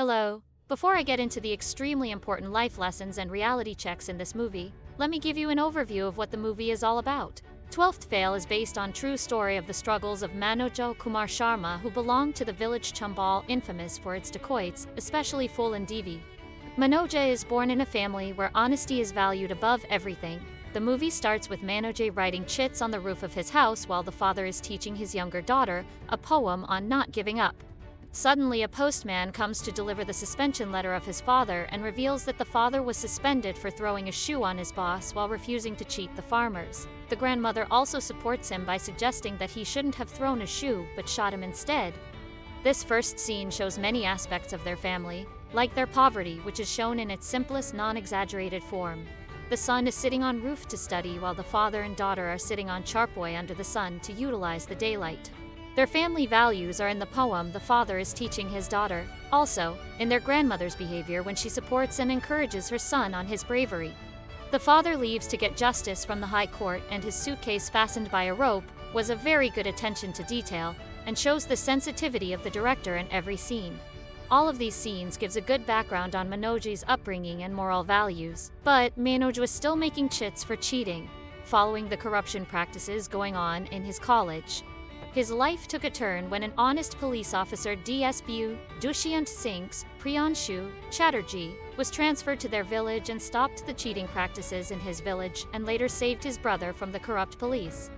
Hello. Before I get into the extremely important life lessons and reality checks in this movie, let me give you an overview of what the movie is all about. 12th Fail is based on true story of the struggles of Manoj Kumar Sharma, who belonged to the village Chambal, infamous for its dacoits, especially Phul and Devi. Manoj is born in a family where honesty is valued above everything. The movie starts with Manoj writing chits on the roof of his house while the father is teaching his younger daughter a poem on not giving up. Suddenly, a postman comes to deliver the suspension letter of his father and reveals that the father was suspended for throwing a shoe on his boss while refusing to cheat the farmers. The grandmother also supports him by suggesting that he shouldn't have thrown a shoe but shot him instead. This first scene shows many aspects of their family, like their poverty, which is shown in its simplest, non-exaggerated form. The son is sitting on roof to study while the father and daughter are sitting on charpoy under the sun to utilize the daylight. Their family values are in the poem the father is teaching his daughter, also in their grandmother's behavior when she supports and encourages her son on his bravery. The father leaves to get justice from the high court, and his suitcase fastened by a rope was a very good attention to detail and shows the sensitivity of the director in every scene. All of these scenes gives a good background on Manoj's upbringing and moral values, but Manoj was still making chits for cheating, following the corruption practices going on in his college. His life took a turn when an honest police officer, DSP Dushyant Singh's Priyanshu Chatterjee, was transferred to their village and stopped the cheating practices in his village and later saved his brother from the corrupt police.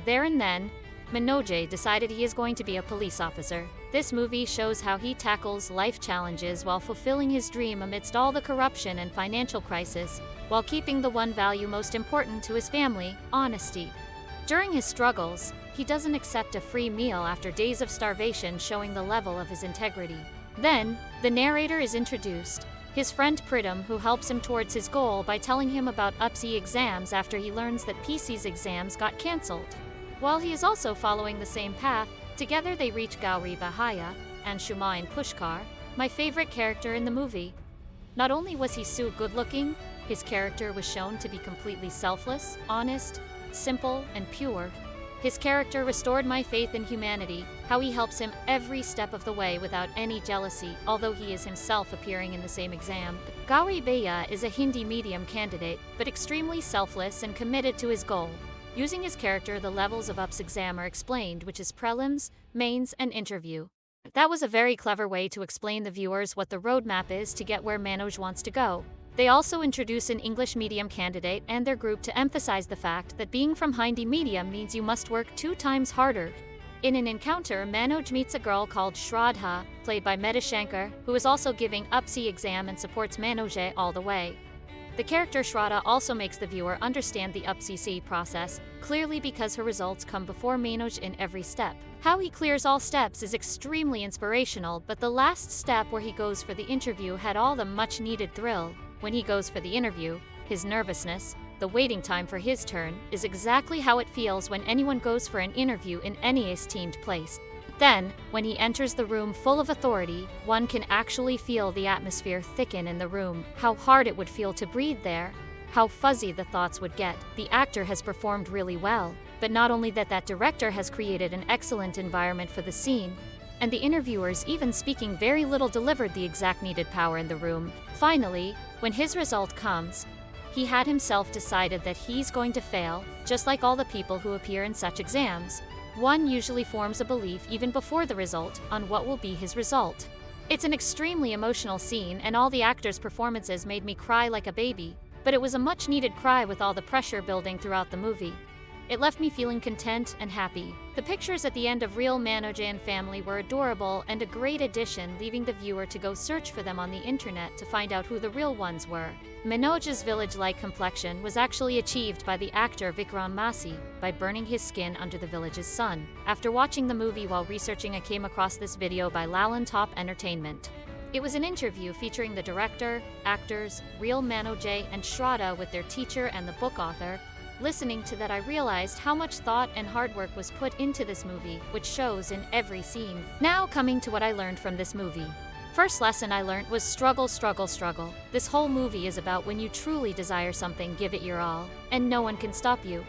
There and then, Manoj decided he is going to be a police officer. This movie shows how he tackles life challenges while fulfilling his dream amidst all the corruption and financial crisis, while keeping the one value most important to his family, honesty. During his struggles, he doesn't accept a free meal after days of starvation, showing the level of his integrity. Then, the narrator is introduced, his friend Pritam, who helps him towards his goal by telling him about UPSI exams after he learns that PC's exams got cancelled. While he is also following the same path, together they reach Gauri Bahaya and Shumain Pushkar, my favorite character in the movie. Not only was he so good-looking, his character was shown to be completely selfless, honest, simple, and pure. His character restored my faith in humanity, how he helps him every step of the way without any jealousy, although he is himself appearing in the same exam. Gauri Bahaya is a Hindi medium candidate, but extremely selfless and committed to his goal. Using his character, the levels of UPS exam are explained, which is prelims, mains, and interview. That was a very clever way to explain the viewers what the roadmap is to get where Manoj wants to go. They also introduce an English medium candidate and their group to emphasize the fact that being from Hindi medium means you must work 2 times harder. In an encounter, Manoj meets a girl called Shraddha, played by Medha Shankar, who is also giving UPSI exam and supports Manoj all the way. The character Shraddha also makes the viewer understand the UPSI process, clearly because her results come before Manoj in every step. How he clears all steps is extremely inspirational, but the last step where he goes for the interview had all the much-needed thrill. When he goes for the interview, his nervousness, the waiting time for his turn, is exactly how it feels when anyone goes for an interview in any esteemed place. Then, when he enters the room full of authority, one can actually feel the atmosphere thicken in the room, how hard it would feel to breathe there, how fuzzy the thoughts would get. The actor has performed really well, but not only that director has created an excellent environment for the scene, and the interviewers, even speaking very little, delivered the exact needed power in the room. Finally, when his result comes, he had himself decided that he's going to fail, just like all the people who appear in such exams. One usually forms a belief even before the result on what will be his result. It's an extremely emotional scene, and all the actors' performances made me cry like a baby, but it was a much-needed cry with all the pressure building throughout the movie. It left me feeling content and happy. The pictures at the end of real Manoj and family were adorable and a great addition, leaving the viewer to go search for them on the internet to find out who the real ones were. Manoj's village-like complexion was actually achieved by the actor Vikram Masi by burning his skin under the village's sun. After watching the movie while researching, I came across this video by Lalan Top Entertainment. It was an interview featuring the director, actors, real Manoj and Shraddha with their teacher and the book author. Listening to that, I realized how much thought and hard work was put into this movie, which shows in every scene. Now coming to what I learned from this movie. First lesson I learned was struggle, struggle, struggle. This whole movie is about when you truly desire something, give it your all, and no one can stop you.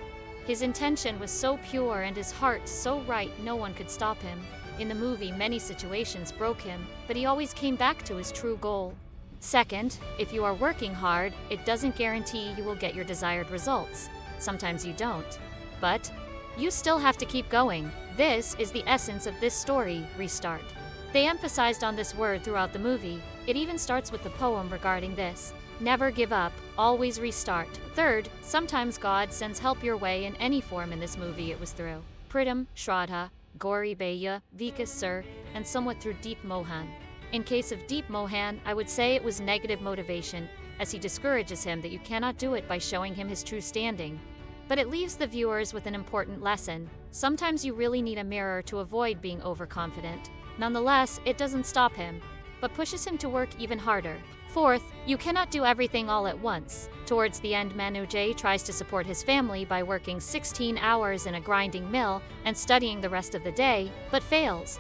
His intention was so pure and his heart so right, no one could stop him. In the movie, many situations broke him, but he always came back to his true goal. Second, if you are working hard, it doesn't guarantee you will get your desired results. Sometimes you don't. But you still have to keep going. This is the essence of this story, restart. They emphasized on this word throughout the movie. It even starts with the poem regarding this. Never give up, always restart. Third, sometimes God sends help your way in any form. In this movie it was through Pritam, Shraddha, Gauri Baya, Vikas Sir, and somewhat through Deep Mohan. In case of Deep Mohan, I would say it was negative motivation, as he discourages him that you cannot do it by showing him his true standing. But it leaves the viewers with an important lesson. Sometimes you really need a mirror to avoid being overconfident. Nonetheless, it doesn't stop him, but pushes him to work even harder. Fourth, you cannot do everything all at once. Towards the end, Manoj tries to support his family by working 16 hours in a grinding mill and studying the rest of the day, but fails.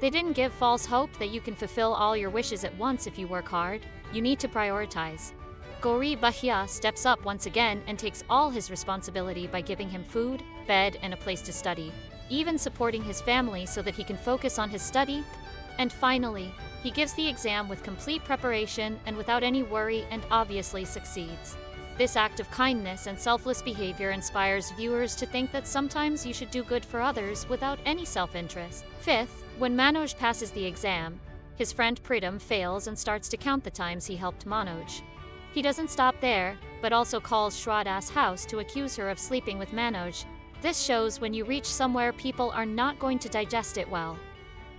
They didn't give false hope that you can fulfill all your wishes at once if you work hard. You need to prioritize. Gauri Bhaiya steps up once again and takes all his responsibility by giving him food, bed, and a place to study, even supporting his family so that he can focus on his study. And finally, he gives the exam with complete preparation and without any worry, and obviously succeeds. This act of kindness and selfless behavior inspires viewers to think that sometimes you should do good for others without any self-interest. Fifth, when Manoj passes the exam, his friend Pritam fails and starts to count the times he helped Manoj. He doesn't stop there, but also calls Shraddha's house to accuse her of sleeping with Manoj. This shows when you reach somewhere, people are not going to digest it well.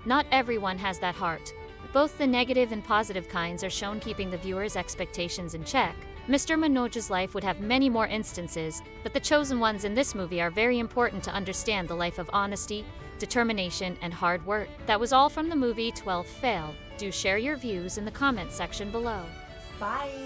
Not everyone has that heart. Both the negative and positive kinds are shown, keeping the viewer's expectations in check. Mr. Manoj's life would have many more instances, but the chosen ones in this movie are very important to understand the life of honesty, determination, and hard work. That was all from the movie 12th Fail. Do share your views in the comments section below. Bye!